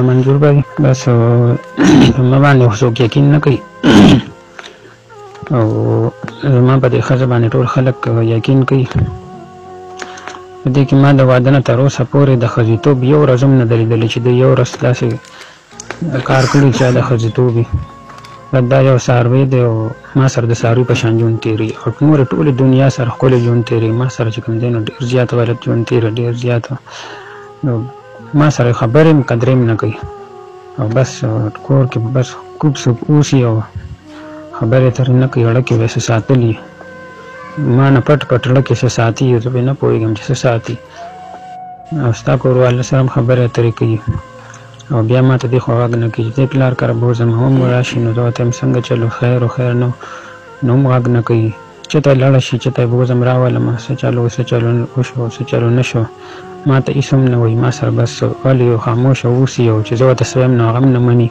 منظور بھائی بس ما باندې خو څوک یقین نه کوي او ما په دې ښځه باندې ټول خلک یقین کوي. په دې کې ما د واده نه تر اوسه پورې د ښځېتوب یو ورځ هم نه ده لیدلې چې د یو ورځ داسې کار کړي چې د ښځېتوب وي. دا یو څاروی دی او ما سره د څاروي په شان ژوند تېروي او نورې ټولې دنیا سره ښکلی ژوند تېروي. ما سره چې کوم دی نو ډېر زیات غلط ژوند تېروي، ډېر زیات. نو ما سره خبرې هم قدرې هم نه کوي او بس کور کې بس کوب سوب اوسي او خبرې ترې نه کوي. اړه کې به څه ساتلي ما نه پټ پټ اړه کې څه ساتي زه به نه پوهېږم چې څه ساتي. او ستا کورواله سره هم خبرې اترې کوي او بیا ما ته دې خوا غږ نه کوي چې دې پلار کره بوځم هم راشي نو زه ورته یم څنګه چلو خیر و خیر نو هم غږ نه کوي. چېرته لاړه شي چېرته یې بوځم راولمه څه چلو وشو څه چلو نه شو ما ته هېڅ هم نه وایي. ما سره بس ولې خاموشه اوسي او چې زه ورته څه وایم نو هغه هم نه مني.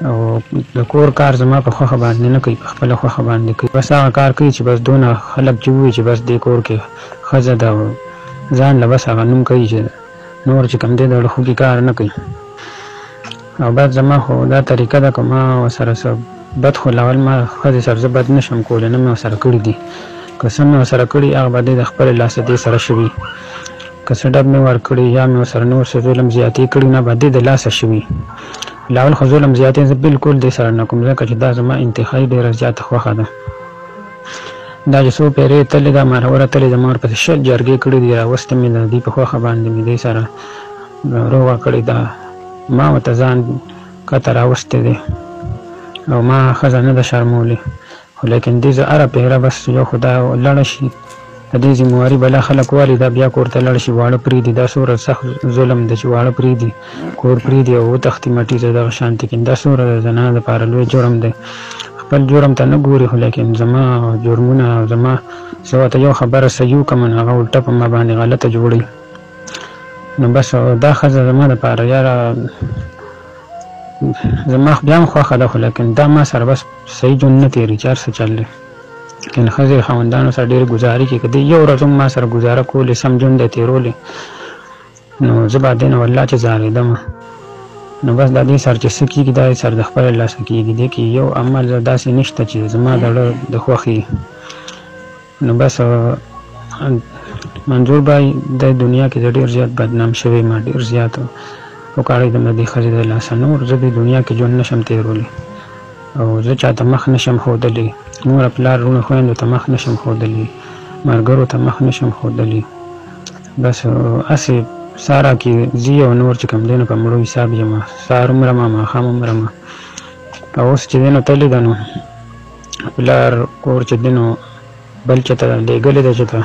او د کور کار زما په خوښه باندې نه کوي، په خپله خوښه باندې کوي. بس هغه کار کوي چې بس دونه خلک چې ووایي چې بس دې کور کې ښځه ده او ځان له بس هغه نوم کوي چې نور چې کوم دی د خوږي کار نه کوي. او بس زما خو دا طریقه ده که ما ورسره څه بد خو لاول ما ښځې سره زه بد نه شم کولی، نه مې ورسره کړي دي. که څه مې ورسره کړي هغه به دی د خپلې لاسه دې سره شوي. که څه ډب مې ورکړي یا مې ورسره نور څه ظلم زیاتې کړي نه به دې د لاسه شوي. لاول خو ظلم زیاتې زه بالکل دې سره نه کوم ځکه چې دا زما انتخایي ډېره زیاته خوښه ده. دا چې څو پیرې تلې ده مروره تلې زما ورپسې 20 جرګې کړي دي راوستې مې د دې په خوښه باندې مې دې سره روغه کړې ده. ما ورته ځان کته راوستی دی او ما ښځه نه ده شرمولې خو لیکن دې زه هره پیره بس یو خو دا لړه شي د دې ذمواري بلا خلک والي دا بیا کور ته لاړ شي واړه پرېږدي. دا څومره سخت ظلم دی چې واړه پرېږدي کور پرېږدي او وتښتي مټي ته دغه شانتې کې. دا څومره د زنانه دپاره لوی جرم دی. خپل جرم ته نه ګوري خو لیکن زما جرمونه او زما زه ورته یو خبره صحیح وکړم نو هغه الټه په ما باندې غلطه جوړوي. نو بس دا ښځه زما دپاره یاره زما بیا هم خوښه ده خو لیکن دا ما سره بس صحیح ژوند نه تېروي چې هر څه چل دی. لیکن ښځې خاوندانو سره ډېرې ګزارې کوي که دې یو ورځ هم ما سره ګزاره کولې سم ژوند دی تېرولی نو زه به دې نه والله چې زارېدم. نو بس دا دې سره چې څه کېږي دا یې سره د خپله لاسه کېږي. دې کې یو عمل داسې نشته چې زما د زړه د خوښې. نو بس منظور بھائی د دنیا کې ډېر زیات بدنام شوی ما ډېر زیات وکړی د دې ښځې د لاسه. نور زه د دنیا کې ژوند نشم تېرولی او زه چاته مخ نشم ښودلی، مور پلار وروڼو خویندو ته مخ نشم ښودلی، ملګرو ته مخ نشم ښودلی. بس هسې ساره کې ځي او نور چې کوم دی نو په مړو حساب یم. سهار هم مرمه ماښام هم مرمه. او اوس چې دی نو تللی ده نو پلار کور چې دی نو بل چاته لېږلی ده چې ته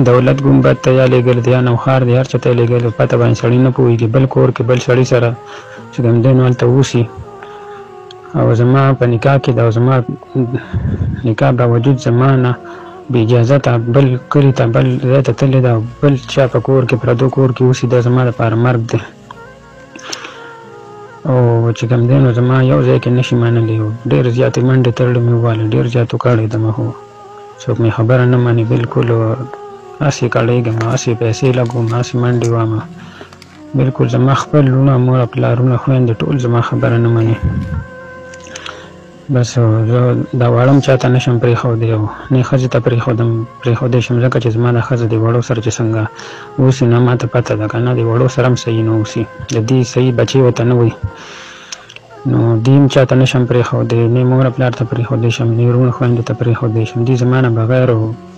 دولت ګمبد ته یا لېږلی دی یا نوښار دی هر چا ته یې لېږلی پته باندې سړی نه پوهېږي. بل کور کې بل سړي سره چې کوم دی نو هلته اوسي او زما په نکاح کې ده او زما نکاح باوجود زما نه بې اجازته بل کلي ته بل ځای ته تللې ده او بل چا په کور کې پردو کور کې اوسي دا زما دپاره مرګ دی. او چې کوم دی نو زما یو ځای کې نشي منلی او ډېر زیاتې منډې تړلې مې ووهلې ډېر زیات وکړی دمه خو څوک مې خبره نه مني بالکل. هسې کړېږم هسې پیسې لګوم هسې منډې وامه بالکل. زما خپل وروڼه مور پلارونه خویندې ټول زما خبره نه مني. بس زه دا واړه هم چاته نشم پرېښودی او نه ښځې ته پرېښودی شم ځکه چې زما دا ښځه د وړو سره چې څنګه اوسي نه ما ته پته ده که نه د وړو سره هم صحیح نه اوسي د دې صحیح بچې ورته نه وایي نو دې هم چاته نشم پرېښودی نه مور پلار ته پرېښودی شم نه وروڼو خویندو ته پرېښودی شم. دې زما نه بغیر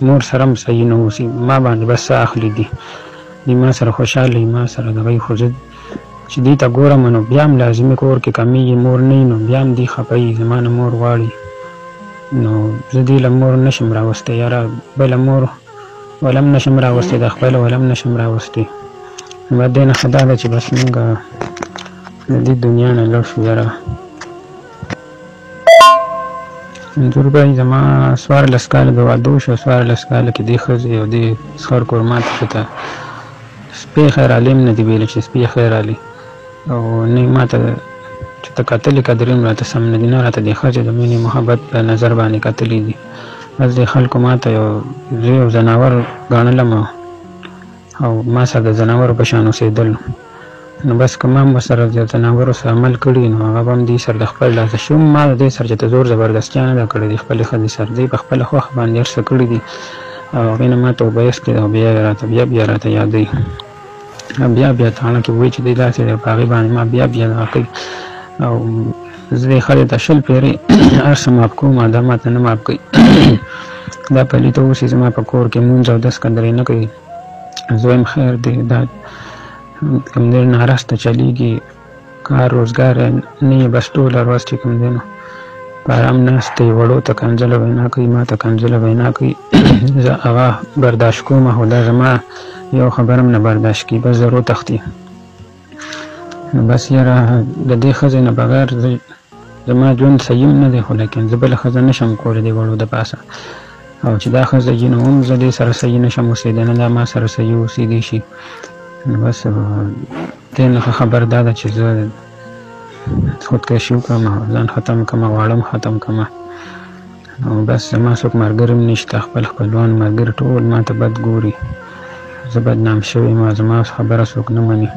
مور سره هم صحیح نه اوسي ما باندې بس څه اخلي دي دې ما سره خوشحاله ما سره دغه خو زه چې دې ته ګورم نو بیا هم لازمي کور کې کمیږي مور نه وي نو بیا هم دې خفهیي زما نه مور غواړي نو زه دې له مور نشم راوستی یاره بله مور ولم نشم راوستی د خپله ولم نشم راوستی. نو دې نه ښه دا ده چې بس مونږ د دې دنیا نه لړ شو یاره. منظور بھائی زما 14 کاله د واده وشو 14 کاله کې دې ښځې او دې سخر کور ماته شو ته سپی خیر علي هم نه دي ویلي چې سپی خیر علي او نه ما ته چې ته کتلې قدرې هم راته سم نه دي نه راته دې ښځې د مینې محبت په نظر باندې کتلې دي. بس دې خلکو ما ته زه یو ځناور ګڼلم او ما سره د ځناورو په شان اوسېدل نو بس که ما هم ورسره د ځناورو سره عمل کړي نو هغه به هم دې سره د خپل لاسه شوم. ما د دې سره چې ته زور زبردستیا نه ده کړې د خپلې ښځې سره دی په خپله خوښه باندې هر څه کړي دي او هغې نه ما ته وبیست کړي او بیا یې راته بیا راته یادوي بیا تاڼه کې وایي چې دی داسې دی په هغې باندې ما بیا دغه کوي او زه دې ښځې ته 20 پېرې هر څه معاف کوم دا ما ته نه معاف کوي دا پلي ته اوسي زما په کور کې مونځ او دس قدرې نه کوي. زه وایم خیر دی دا کوم دی ناراسته چلیږي کار روزګار نه یې بس ټوله ورځ چې کوم دی نو په ارام ناست دی وړو ته کنځله وینا کوي ما ته کنځله وینا کوي زه هغه برداشت کوم خو دا زما یو خبره هم نه برداشت کړي بس ضرور تښتي. نو بس یاره د دې ښځې نه بغیر زما ژوند صحیح هم نه دی خو لیکن زه بله ښځه نه شم کولی د وړو د پاسه او چې دا ښځه وي نو هم زه دې سره صحیح نه شم اوسېدلی دا ما سره صحیح اوسېدی شي. نو بس دې نه ښه خبر دا ده چې زه خودکشي وکړم ځان ختم کړم غواړم ختم کړم او بس زما څوک ملګري هم نشته خپل خپلوان ملګري ټول ما ته بد ګوري زه بدنام شوی ما زما خبره څوک نه مني.